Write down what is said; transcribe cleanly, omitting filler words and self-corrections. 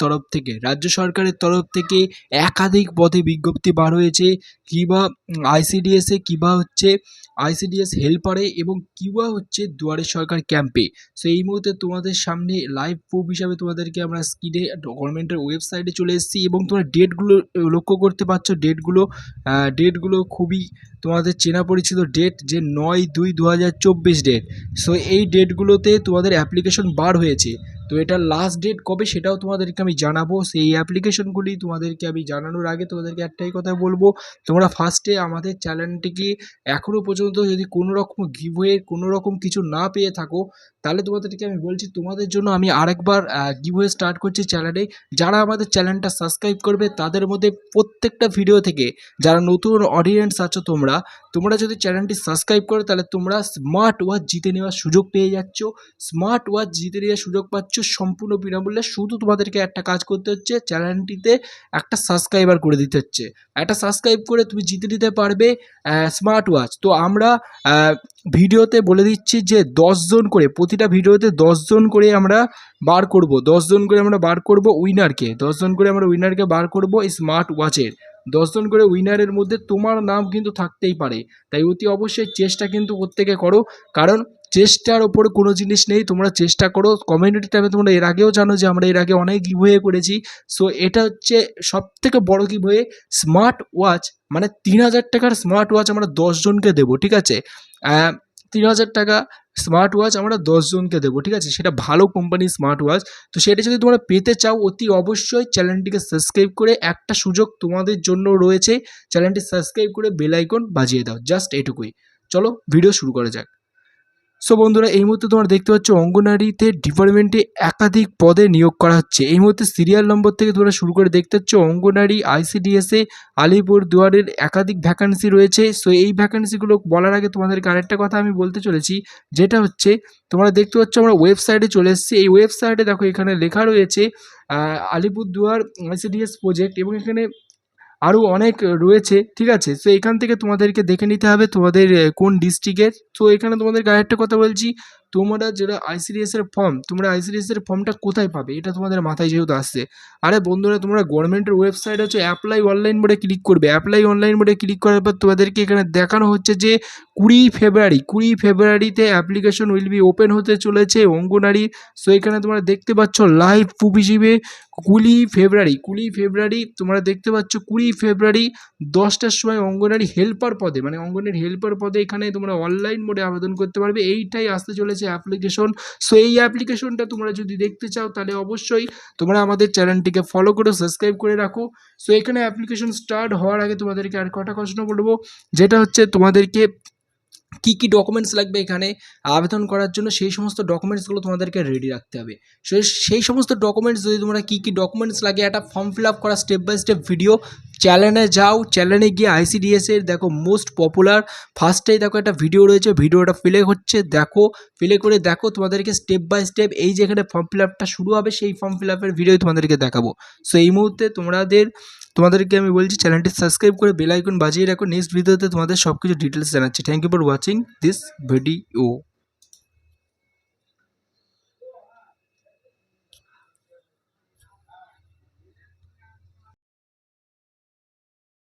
তরফ থেকে একাধিক পদে বিজ্ঞপ্তি বার হয়েছে, কিবা আইসিডিএসে, কিবা হচ্ছে আইসিডিএস হেল্পারে এবং কিবা হচ্ছে দুয়ারে সরকার ক্যাম্পে। সো এই মুহূর্তে তোমাদের সামনে লাইভ প্রুফ হিসাবে তোমাদেরকে আমরা স্ক্রিনে গভর্নমেন্টের ওয়েবসাইটে চলে এসেছি এবং তোমরা ডেটগুলো লক্ষ্য করতে পারছো। ডেটগুলো খুবই তোমাদের চেনা পরিচিত ডেট, যে 9/2/2024 ডেট। সো এই ডেটগুলোতে তোমাদের অ্যাপ্লিকেশন বার হয়েছে। তো এটা লাস্ট ডেট কবে সেটাও তোমাদেরকে আমি জানাবো। সেই অ্যাপ্লিকেশনগুলি তোমাদেরকে আমি জানানোর আগে তোমাদেরকে একটাই কথা বলবো, তোমরা ফার্স্টে আমাদের চ্যানেলটিকে এখনও পর্যন্ত যদি কোনো রকম গিভওয়ে কোনো রকম কিছু না পেয়ে থাকো, তাহলে তোমাদেরকে আমি বলছি তোমাদের জন্য আমি আরেকবার গিভওয়ে স্টার্ট করছি চ্যানেলে। যারা আমাদের চ্যানেলটা সাবস্ক্রাইব করবে তাদের মধ্যে প্রত্যেকটা ভিডিও থেকে যারা নতুন অডিয়েন্স আছো তোমরা যদি চ্যানেলটি সাবস্ক্রাইব করো, তাহলে তোমরা স্মার্ট ওয়াচ জিতে নেওয়ার সুযোগ পেয়ে যাচ্ছ। স্মার্ট ওয়াচ জিতে নেওয়ার সুযোগ পাচ্ছ সম্পূর্ণ বিনামূল্যে। শুধু তোমাদেরকে একটা কাজ করতে হচ্ছে, চ্যানেলটিতে একটা সাবস্ক্রাইবার করে দিতে হচ্ছে। একটা সাবস্ক্রাইব করে তুমি জিতে নিতে পারবে স্মার্ট ওয়াচ। তো আমরা ভিডিওতে বলে দিচ্ছি যে 10 জন করে, প্রতিটা ভিডিওতে 10 জন করে আমরা বার করব, 10 জন করে আমরা বার করব উইনারকে, 10 জন করে আমরা উইনারকে বার করব এই স্মার্ট ওয়াচের। 10 জন করে উইনারের মধ্যে তোমার নাম কিন্তু থাকতেই পারে। তাই অতি অবশ্যই চেষ্টা কিন্তু প্রত্যেকে করো, কারণ চেষ্টার ওপর কোনো জিনিস নেই। তোমরা চেষ্টা করো। কমিউনিটি ট্যাবে তোমরা এর আগেও জানো যে আমরা এর আগে অনেক গিভওয়ে করেছি। সো এটা হচ্ছে সবথেকে বড় গিভওয়ে, স্মার্ট ওয়াচ, মানে 3000 টাকার স্মার্ট ওয়াচ আমরা 10 জনকে দেবো, ঠিক আছে? 3000 টাকা স্মার্ট ওয়াচ আমরা 10 জনকে দেবো, ঠিক আছে? সেটা ভালো কোম্পানির স্মার্ট ওয়াচ। তো সেটা যদি তোমরা পেতে চাও, অতি অবশ্যই চ্যানেলটিকে সাবস্ক্রাইব করে, একটা সুযোগ তোমাদের জন্য রয়েছে, চ্যানেলটি সাবস্ক্রাইব করে বেল আইকন বাজিয়ে দাও, জাস্ট এটুকুই। চলো ভিডিও শুরু করা যাক। সো বন্ধুরা, এই মুহূর্তে তোমরা দেখতে পাচ্ছ অঙ্গনারীতে ডিপার্টমেন্টে একাধিক পদে নিয়োগ করা হচ্ছে। এই মুহূর্তে সিরিয়াল নম্বর থেকে তোমরা শুরু করে দেখতে পাচ্ছ অঙ্গনারী আইসিডিএসে আলিপুরদুয়ারের একাধিক ভ্যাকান্সি রয়েছে। সো এই ভ্যাকান্সিগুলো বলার আগে তোমাদেরকে আরেকটা কথা আমি বলতে চলেছি, যেটা হচ্ছে তোমরা দেখতে পাচ্ছ আমরা ওয়েবসাইটে চলে এসেছি। এই ওয়েবসাইটে দেখো এখানে লেখা রয়েছে আলিপুরদুয়ার আইসিডিএস প্রজেক্ট, এবং এখানে আরও অনেক রয়েছে, ঠিক আছে? সো এখান থেকে তোমাদেরকে দেখে নিতে হবে তোমাদের কোন ডিস্ট্রিক্টের। তো এখানে তোমাদেরকে আরেকটা কথা বলছি, তোমরা যেটা আইসিডিএসের ফর্ম, তোমরা আইসিডিএসের ফর্মটা কোথায় পাবে, এটা তোমাদের মাথায় যেহেতু আসছে। আরে বন্ধুরা, তোমরা গভর্নমেন্টের ওয়েবসাইট হচ্ছে অ্যাপ্লাই অনলাইন মোডে ক্লিক করবে। অ্যাপ্লাই অনলাইন মোডে ক্লিক করার পর তোমাদেরকে এখানে দেখানো হচ্ছে যে 20 ফেব্রুয়ারিতে অ্যাপ্লিকেশন উইল বি ওপেন হতে চলেছে অঙ্গনারী। সো এখানে তোমরা দেখতে পাচ্ছ লাইভ প্রুফ হিসেবে 20 ফেব্রুয়ারি তোমরা দেখতে পাচ্ছ 20 ফেব্রুয়ারি 10টার সময় অঙ্গনারী হেল্পার পদে, মানে অঙ্গনারী হেল্পার পদে এখানে তোমরা অনলাইন মোডে আবেদন করতে পারবে। এইটাই আসতে চলেছে অ্যাপ্লিকেশন। সো এই অ্যাপ্লিকেশনটা তোমরা যদি দেখতে চাও, তাহলে অবশ্যই তোমরা আমাদের চ্যানেলটিকে ফলো করে সাবস্ক্রাইব করে রাখো। সো এখানে অ্যাপ্লিকেশন স্টার্ট হওয়ার আগে তোমাদেরকে আর কটা প্রশ্ন বলবো, যেটা হচ্ছে তোমাদেরকে কী কী ডকুমেন্টস লাগবে এখানে আবেদন করার জন্য, সেই সমস্ত ডকুমেন্টসগুলো তোমাদেরকে রেডি রাখতে হবে। সেই সমস্ত ডকুমেন্টস, যদি তোমরা কী কী ডকুমেন্টস লাগে, একটা ফর্ম ফিল আপ করা স্টেপ বাই স্টেপ ভিডিও, চ্যানেলে যাও, চ্যানেলে গিয়ে আইসিডিএসের দেখো মোস্ট পপুলার ফার্স্টেই দেখো একটা ভিডিও রয়েছে, ভিডিওটা প্লে হচ্ছে, দেখো, প্লে করে দেখো, তোমাদেরকে স্টেপ বাই স্টেপ এই যে এখানে ফর্ম ফিল আপটা শুরু হবে, সেই ফর্ম ফিল আপের ভিডিও তোমাদেরকে দেখাবো। সো এই মুহূর্তে তোমাদেরকে আমি বলছি চ্যানেলটি সাবস্ক্রাইব করে বেল আইকন বাজিয়ে রাখো। নেক্সট ভিডিওতে তোমাদের সব কিছু ডিটেলস জানাচ্ছি। Thank you for watching this video.